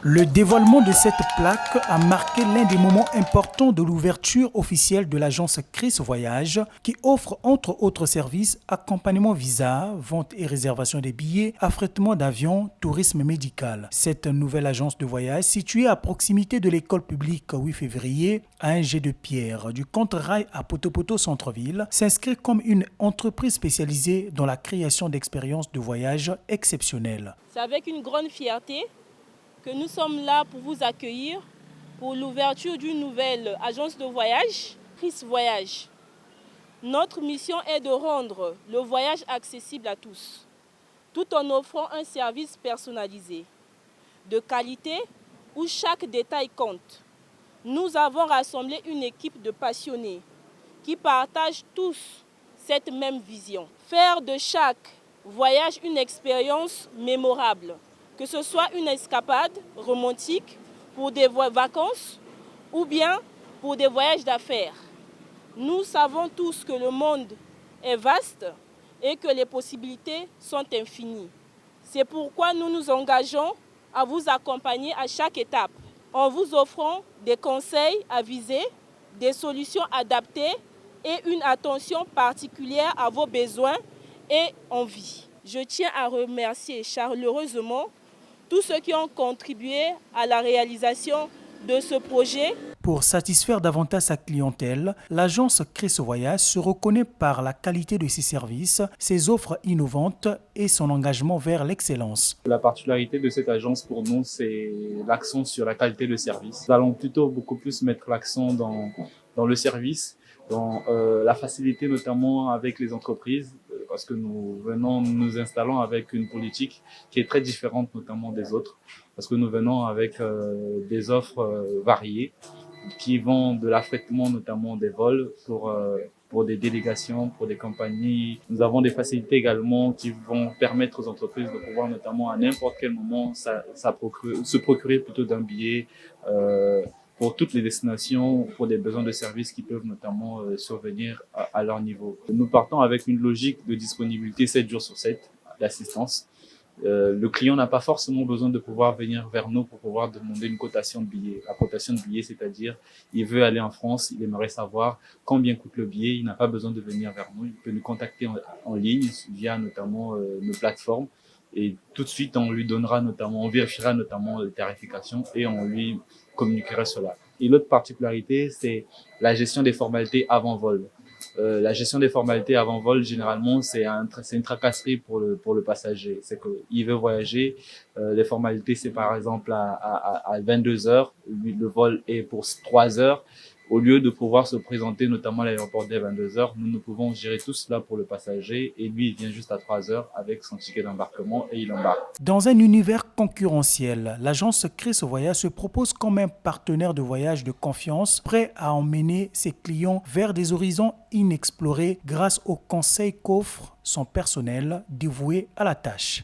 Le dévoilement de cette plaque a marqué l'un des moments importants de l'ouverture officielle de l'agence Chris Voyage, qui offre entre autres services accompagnement visa, vente et réservation des billets, affrètement d'avions, tourisme médical. Cette nouvelle agence de voyage, située à proximité de l'école publique 8 février, à un jet de pierre du contre-rail à Potopoto Centre-Ville, s'inscrit comme une entreprise spécialisée dans la création d'expériences de voyage exceptionnelles. C'est avec une grande fierté que nous sommes là pour vous accueillir pour l'ouverture d'une nouvelle agence de voyage, Chris Voyage. Notre mission est de rendre le voyage accessible à tous, tout en offrant un service personnalisé, de qualité, où chaque détail compte. Nous avons rassemblé une équipe de passionnés qui partagent tous cette même vision. Faire de chaque voyage une expérience mémorable, que ce soit une escapade romantique pour des vacances ou bien pour des voyages d'affaires. Nous savons tous que le monde est vaste et que les possibilités sont infinies. C'est pourquoi nous nous engageons à vous accompagner à chaque étape en vous offrant des conseils avisés, des solutions adaptées et une attention particulière à vos besoins et envies. Je tiens à remercier chaleureusement tous ceux qui ont contribué à la réalisation de ce projet. Pour satisfaire davantage sa clientèle, l'agence Chris Voyage se reconnaît par la qualité de ses services, ses offres innovantes et son engagement vers l'excellence. La particularité de cette agence pour nous, c'est l'accent sur la qualité de service. Nous allons plutôt beaucoup plus mettre l'accent dans le service, dans la facilité notamment avec les entreprises, parce que nous nous installons avec une politique qui est très différente notamment des autres, parce que nous venons avec des offres variées qui vont de l'affrètement notamment des vols pour des délégations, pour des compagnies. Nous avons des facilités également qui vont permettre aux entreprises de pouvoir notamment à n'importe quel moment se procurer plutôt d'un billet pour toutes les destinations, pour des besoins de services qui peuvent notamment survenir à leur niveau. Nous partons avec une logique de disponibilité 7 jours sur 7 d'assistance. Le client n'a pas forcément besoin de pouvoir venir vers nous pour pouvoir demander une cotation de billets. La cotation de billets, c'est-à-dire, il veut aller en France, il aimerait savoir combien coûte le billet, il n'a pas besoin de venir vers nous, il peut nous contacter en ligne via notamment nos plateformes et tout de suite on lui donnera notamment, on vérifiera notamment les tarifications et on lui communiquera cela. Et l'autre particularité, c'est la gestion des formalités avant vol. La gestion des formalités avant vol, généralement, c'est une tracasserie pour le passager. C'est qu'il veut voyager, les formalités, c'est par exemple à 22 heures, le vol est pour 3 heures. Au lieu de pouvoir se présenter notamment à l'aéroport dès 22 heures, nous pouvons gérer tout cela pour le passager et lui, il vient juste à 3 heures avec son ticket d'embarquement et il embarque. Dans un univers concurrentiel, l'agence Chris Voyage se propose comme un partenaire de voyage de confiance, prêt à emmener ses clients vers des horizons inexplorés grâce aux conseils qu'offre son personnel dévoué à la tâche.